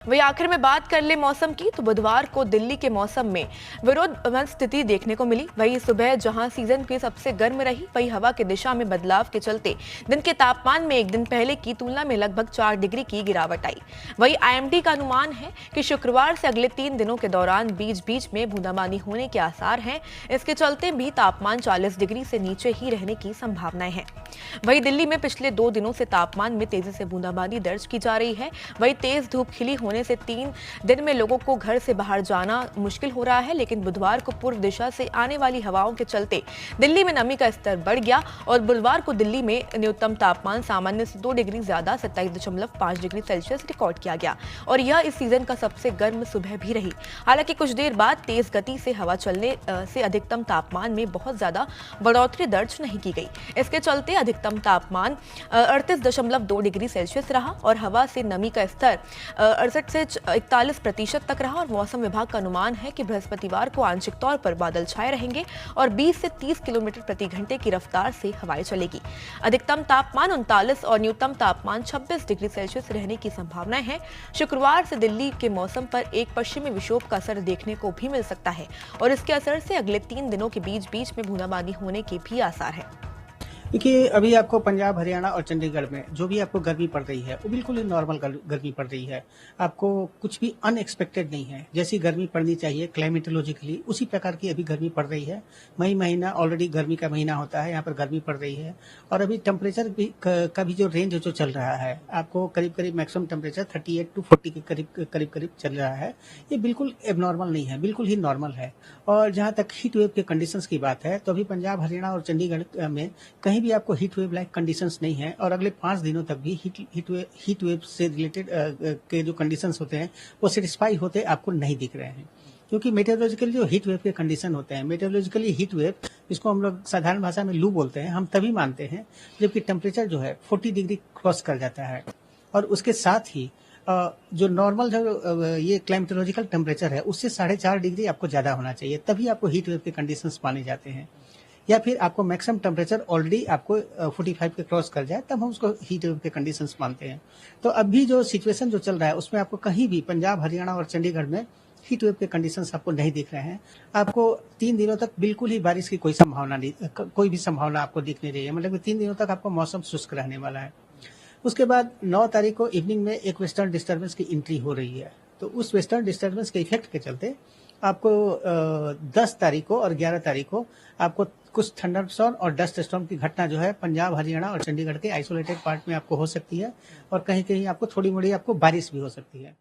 वही आखिर में बात कर ले मौसम की तो बुधवार को दिल्ली के मौसम में विरोधाभास स्थिति देखने को मिली। वही सुबह जहां सीजन की सबसे गर्म रही, वही हवा की दिशा में बदलाव के चलते दिन के तापमान में एक दिन पहले की तुलना में लगभग 4 डिग्री की गिरावट आई। वही आईएमडी का अनुमान है कि शुक्रवार से अगले 3 दिनों के दौरान बीच बीच में बूंदाबांदी होने के आसार हैं। इसके चलते भी तापमान 40 डिग्री से नीचे ही रहने की संभावनाएं हैं। वही दिल्ली में पिछले 2 दिनों से तापमान में तेजी से बूंदाबांदी दर्ज की जा रही है। वही तेज धूप खिली होने से 3 दिन में लोगों को घर से बाहर जाना मुश्किल हो रहा है, लेकिन बुधवार को पूर्व दिशा से आने वाली हवाओं के चलते दिल्ली में नमी का स्तर बढ़ गया और बुधवार को दिल्ली में न्यूनतम तापमान सामान्य से 2 डिग्री ज्यादा 27.5 डिग्री सेल्सियस रिकॉर्ड किया गया और यह इस सीजन का सबसे गर्म सुबह भी रही। हालांकि कुछ देर बाद तेज गति से हवा चलने से अधिकतम तापमान में बहुत ज्यादा बढ़ोतरी दर्ज नहीं की गई। इसके चलते अधिकतम तापमान 38.2 डिग्री सेल्सियस रहा और हवा से नमी का स्तर 68 से 41% तक रहा और मौसम विभाग का अनुमान है कि बृहस्पतिवार को आंशिक तौर पर बादल छाए रहेंगे और 20 से 30 किलोमीटर प्रति घंटे की रफ्तार से हवाएं चलेगी। अधिकतम तापमान 39 और न्यूनतम तापमान 26 डिग्री सेल्सियस रहने की संभावनाएं हैं। शुक्रवार से दिल्ली के मौसम पर एक पश्चिमी विक्षोभ का असर देखने को भी मिल सकता है और इसके असर से अगले 3 दिनों के बीच बीच में बूंदाबांदी होने के भी आसार है। देखिए, अभी आपको पंजाब, हरियाणा और चंडीगढ़ में जो भी आपको गर्मी पड़ रही है वो बिल्कुल ही नॉर्मल गर्मी पड़ रही है। आपको कुछ भी अनएक्सपेक्टेड नहीं है। जैसी गर्मी पड़नी चाहिए क्लाइमेटोलॉजिकली, उसी प्रकार की अभी गर्मी पड़ रही है। मई महीना ऑलरेडी गर्मी का महीना होता है, यहाँ पर गर्मी पड़ रही है और अभी टेम्परेचर भी का भी जो रेंज जो चल रहा है, आपको करीब करीब मैक्सिमम टेम्परेचर 38 to 40 के करीब चल रहा है। ये बिल्कुल एबनॉर्मल नहीं है, बिल्कुल ही नॉर्मल है। और जहाँ तक हीट वेव के कंडीशंस की बात है तो अभी पंजाब, हरियाणा और चंडीगढ़ में कहीं भी आपको हीट वेव लाइक कंडीशंस नहीं है और अगले 5 दिनों तक भी हीट वेव से रिलेटेड के जो कंडीशंस होते हैं वो सेटिस्फाई होते आपको नहीं दिख रहे हैं। क्योंकि मेटेरोलॉजिकली जो हीट वेव के कंडीशन होते हैं, मेटेरोलॉजिकली हीट वेव, जिसको हम लोग साधारण भाषा में लू बोलते हैं, हम तभी मानते हैं जबकि टेम्परेचर जो है 40 डिग्री क्रॉस कर जाता है और उसके साथ ही जो नॉर्मल जो ये क्लाइमेटोलॉजिकल टेम्परेचर है उससे 4.5 डिग्री आपको ज्यादा होना चाहिए, तभी आपको हीट वेव के कंडीशंस माने जाते हैं। या फिर आपको मैक्सिमम टेम्परेचर ऑलरेडी आपको 45 के क्रॉस कर जाए तब हम उसको हीट वेव के कंडीशंस मानते हैं। तो अभी जो सिचुएशन जो चल रहा है उसमें आपको कहीं भी पंजाब, हरियाणा और चंडीगढ़ में हीट वेव के कंडीशंस आपको नहीं दिख रहे हैं। आपको 3 दिनों तक बिल्कुल ही बारिश की कोई संभावना नहीं, कोई भी संभावना आपको दिख नहीं रही है। मतलब 3 दिनों तक आपको मौसम शुष्क रहने वाला है। उसके बाद 9 तारीख को इवनिंग में एक वेस्टर्न डिस्टर्बेंस की एंट्री हो रही है। तो उस वेस्टर्न डिस्टर्बेंस के इफेक्ट के चलते आपको 10 तारीख को और 11 तारीख को आपको कुछ थंडरस्टॉर्म और डस्ट स्टॉर्म की घटना जो है पंजाब, हरियाणा और चंडीगढ़ के आइसोलेटेड पार्ट में आपको हो सकती है और कहीं कहीं आपको थोड़ी मोड़ी आपको बारिश भी हो सकती है।